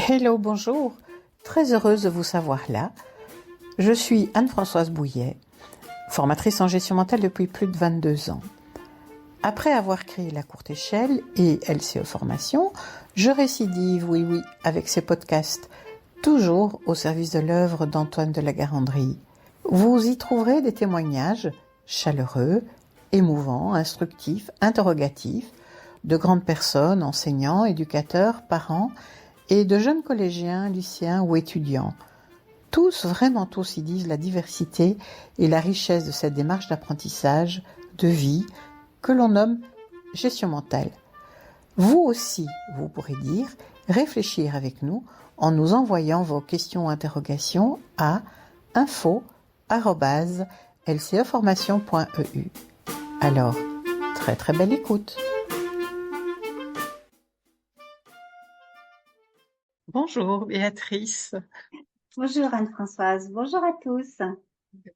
Hello, bonjour. Très heureuse de vous savoir là. Je suis Anne-Françoise Bouillet, formatrice en gestion mentale depuis plus de 22 ans. Après avoir créé La Courte Échelle et LCE Formation, je récidive, oui, avec ces podcasts, toujours au service de l'œuvre d'Antoine de la Garandrie. Vous y trouverez des témoignages chaleureux, émouvants, instructifs, interrogatifs, de grandes personnes, enseignants, éducateurs, parents, et de jeunes collégiens, lycéens ou étudiants. Tous, vraiment tous, y disent la diversité et la richesse de cette démarche d'apprentissage, de vie, que l'on nomme gestion mentale. Vous aussi, vous pourrez dire, réfléchir avec nous en nous envoyant vos questions ou interrogations à info@lceformation.eu. Alors, très belle écoute. Bonjour Béatrice. Bonjour Anne-Françoise, bonjour à tous.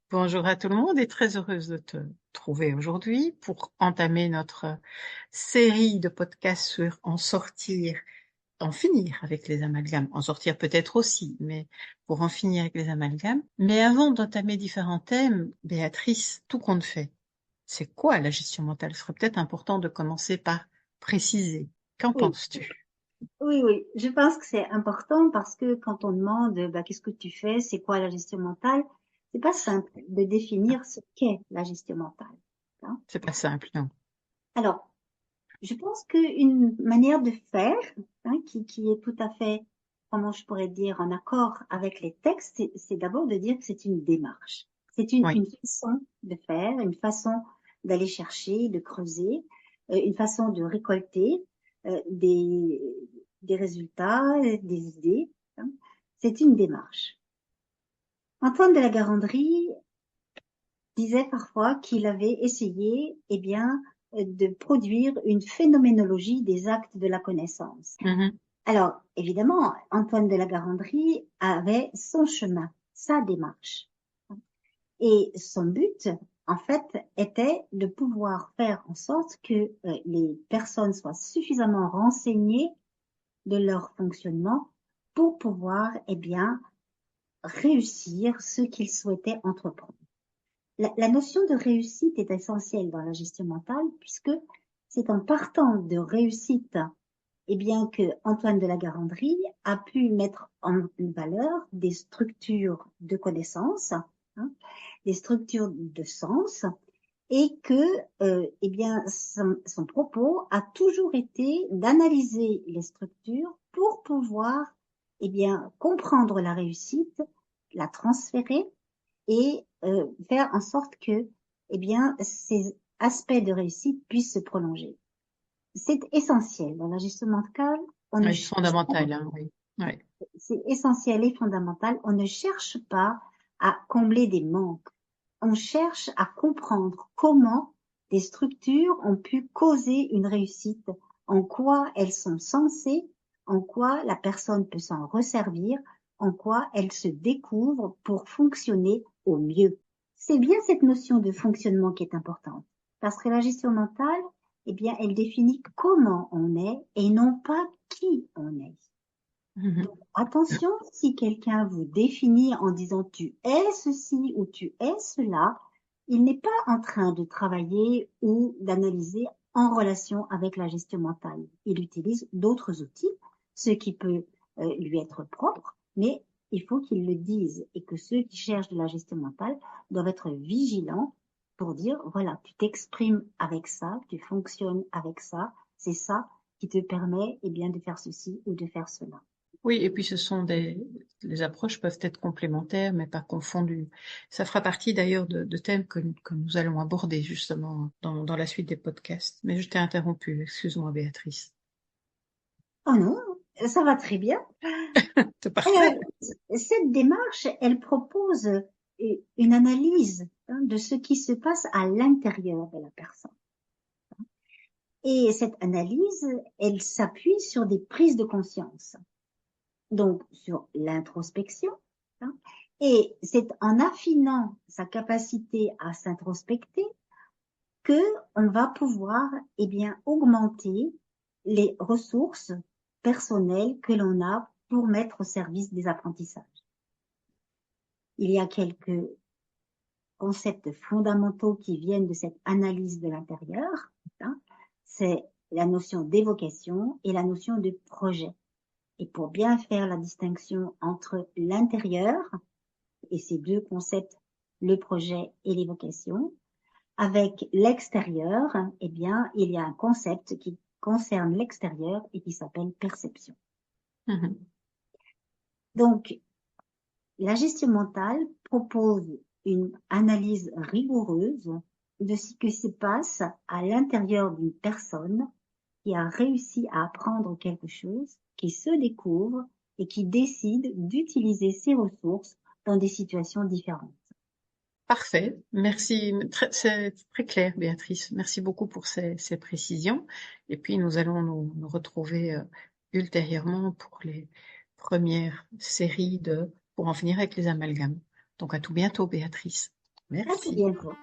Bonjour à tout le monde et très heureuse de te trouver aujourd'hui pour entamer notre série de podcasts sur en finir avec les amalgames, en sortir peut-être aussi, mais pour en finir avec les amalgames. Mais avant d'entamer différents thèmes, Béatrice, tout compte fait, c'est quoi la gestion mentale? Ce serait peut-être important de commencer par préciser. Qu'en Oui, penses-tu? oui, je pense que c'est important parce que quand on demande qu'est-ce que tu fais, c'est quoi la gestion mentale, c'est pas simple de définir ce qu'est la gestion mentale. Hein. C'est pas simple, non? Alors, je pense qu'une manière de faire qui est tout à fait, comment je pourrais dire, en accord avec les textes, c'est d'abord de dire que c'est une démarche. C'est Oui. une façon de faire, une façon d'aller chercher, de creuser, une façon de récolter des résultats, des idées. Hein. C'est une démarche. Antoine de la Garandrie disait parfois qu'il avait essayé, de produire une phénoménologie des actes de la connaissance. Mhm. Alors, évidemment, Antoine de la Garandrie avait son chemin, sa démarche. Et son but, en fait, était de pouvoir faire en sorte que les personnes soient suffisamment renseignées de leur fonctionnement pour pouvoir, réussir ce qu'ils souhaitaient entreprendre. La notion de réussite est essentielle dans la gestion mentale puisque c'est en partant de réussite que Antoine de la Garandrie a pu mettre en valeur des structures de connaissances, des structures de sens, et que son propos a toujours été d'analyser les structures pour pouvoir comprendre la réussite, la transférer et faire en sorte que ces aspects de réussite puissent se prolonger. C'est essentiel dans la gestion mentale. On ne Oui, cherche pas, fondamental, hein, oui. Oui. c'est essentiel et fondamental. On ne cherche pas à combler des manques. On cherche à comprendre comment des structures ont pu causer une réussite, en quoi elles sont censées, en quoi la personne peut s'en resservir, en quoi elle se découvre pour fonctionner au mieux. C'est bien cette notion de fonctionnement qui est importante, parce que la gestion mentale, elle définit comment on est et non pas qui on est. Mhm. Donc, attention, si quelqu'un vous définit en disant tu es ceci ou tu es cela, il n'est pas en train de travailler ou d'analyser en relation avec la gestion mentale. Il utilise d'autres outils, ce qui peut lui être propre, mais il faut qu'il le dise et que ceux qui cherchent de la gestion mentale doivent être vigilants pour dire, voilà, tu t'exprimes avec ça, tu fonctionnes avec ça, c'est ça qui te permet de faire ceci ou de faire cela. Oui, et puis les approches peuvent être complémentaires, mais pas confondues. Ça fera partie d'ailleurs de thèmes que nous allons aborder justement dans la suite des podcasts. Mais je t'ai interrompu, excuse-moi Béatrice. Oh non, ça va très bien. C'est parfait. Cette démarche, elle propose une analyse de ce qui se passe à l'intérieur de la personne. Et cette analyse, elle s'appuie sur des prises de conscience, donc sur l'introspection. Hein, et c'est en affinant sa capacité à s'introspecter que on va pouvoir augmenter les ressources personnelles que l'on a pour mettre au service des apprentissages. Il y a quelques concepts fondamentaux qui viennent de cette analyse de l'intérieur, hein. C'est la notion d'évocation et la notion de projet. Et pour bien faire la distinction entre l'intérieur et ces deux concepts, le projet et l'évocation, avec l'extérieur, eh bien, il y a un concept qui concerne l'extérieur et qui s'appelle perception. Mhm. Donc, la gestion mentale propose une analyse rigoureuse de ce qui se passe à l'intérieur d'une personne qui a réussi à apprendre quelque chose, qui se découvre et qui décide d'utiliser ses ressources dans des situations différentes. Parfait. Merci. C'est très clair, Béatrice. Merci beaucoup pour ces précisions. Et puis, nous allons nous retrouver ultérieurement pour les premières séries pour en finir avec les amalgames. Donc, à tout bientôt, Béatrice. À tout Merci. bientôt.